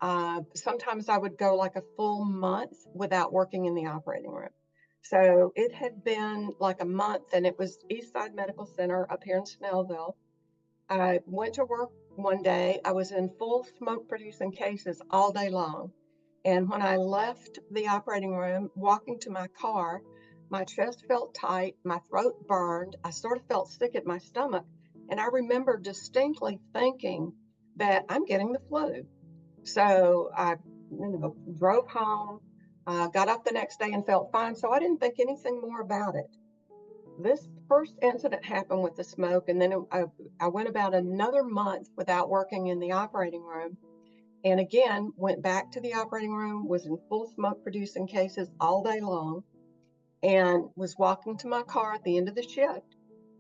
Sometimes I would go like a full month without working in the operating room. So it had been like a month, and it was Eastside Medical Center up here in Snellville. I went to work one day. I was in full smoke producing cases all day long. And when I left the operating room, walking to my car, my chest felt tight, my throat burned, I sort of felt sick at my stomach. And I remember distinctly thinking that I'm getting the flu. So I, drove home, got up the next day and felt fine. So I didn't think anything more about it. This first incident happened with the smoke, and then I went about another month without working in the operating room. And again, went back to the operating room, was in full smoke producing cases all day long, and was walking to my car at the end of the shift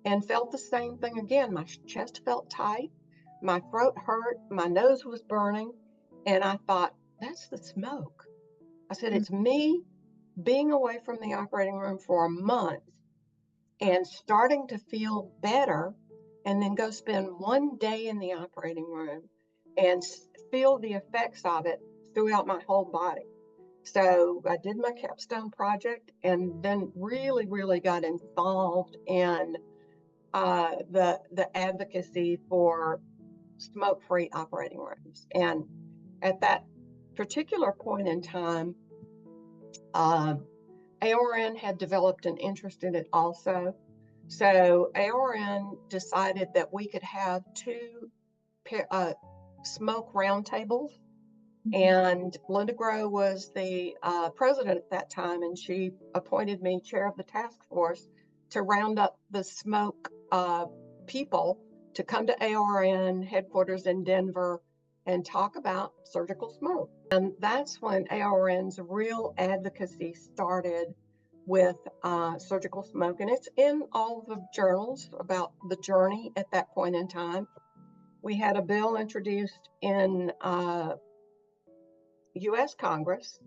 and felt the same thing again. My chest felt tight, my throat hurt, my nose was burning, and I thought, that's the smoke. I said, Mm. it's me being away from the operating room for a month and starting to feel better, and then go spend one day in the operating room and feel the effects of it throughout my whole body. So I did my capstone project and then really got involved in the advocacy for smoke-free operating rooms. And at that particular point in time, uh, AORN had developed an interest in it also. So AORN decided that we could have two smoke roundtables, Mhm. and Linda Grow was the president at that time, and she appointed me chair of the task force to round up the smoke people to come to AORN headquarters in Denver and talk about surgical smoke. And that's when AORN's real advocacy started with surgical smoke. And it's in all the journals about the journey at that point in time. We had a bill introduced in U.S. Congress,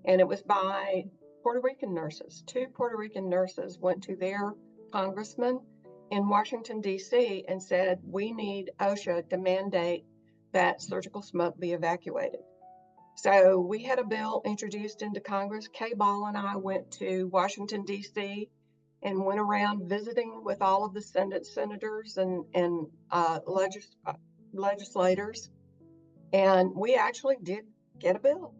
and it was by Puerto Rican nurses. Two Puerto Rican nurses went to their congressman in Washington, D.C., and said, we need OSHA to mandate that surgical smoke be evacuated. So we had a bill introduced into Congress. Kay Ball and I went to Washington, D.C., and went around visiting with all of the senators and legislators. And we actually did get a bill.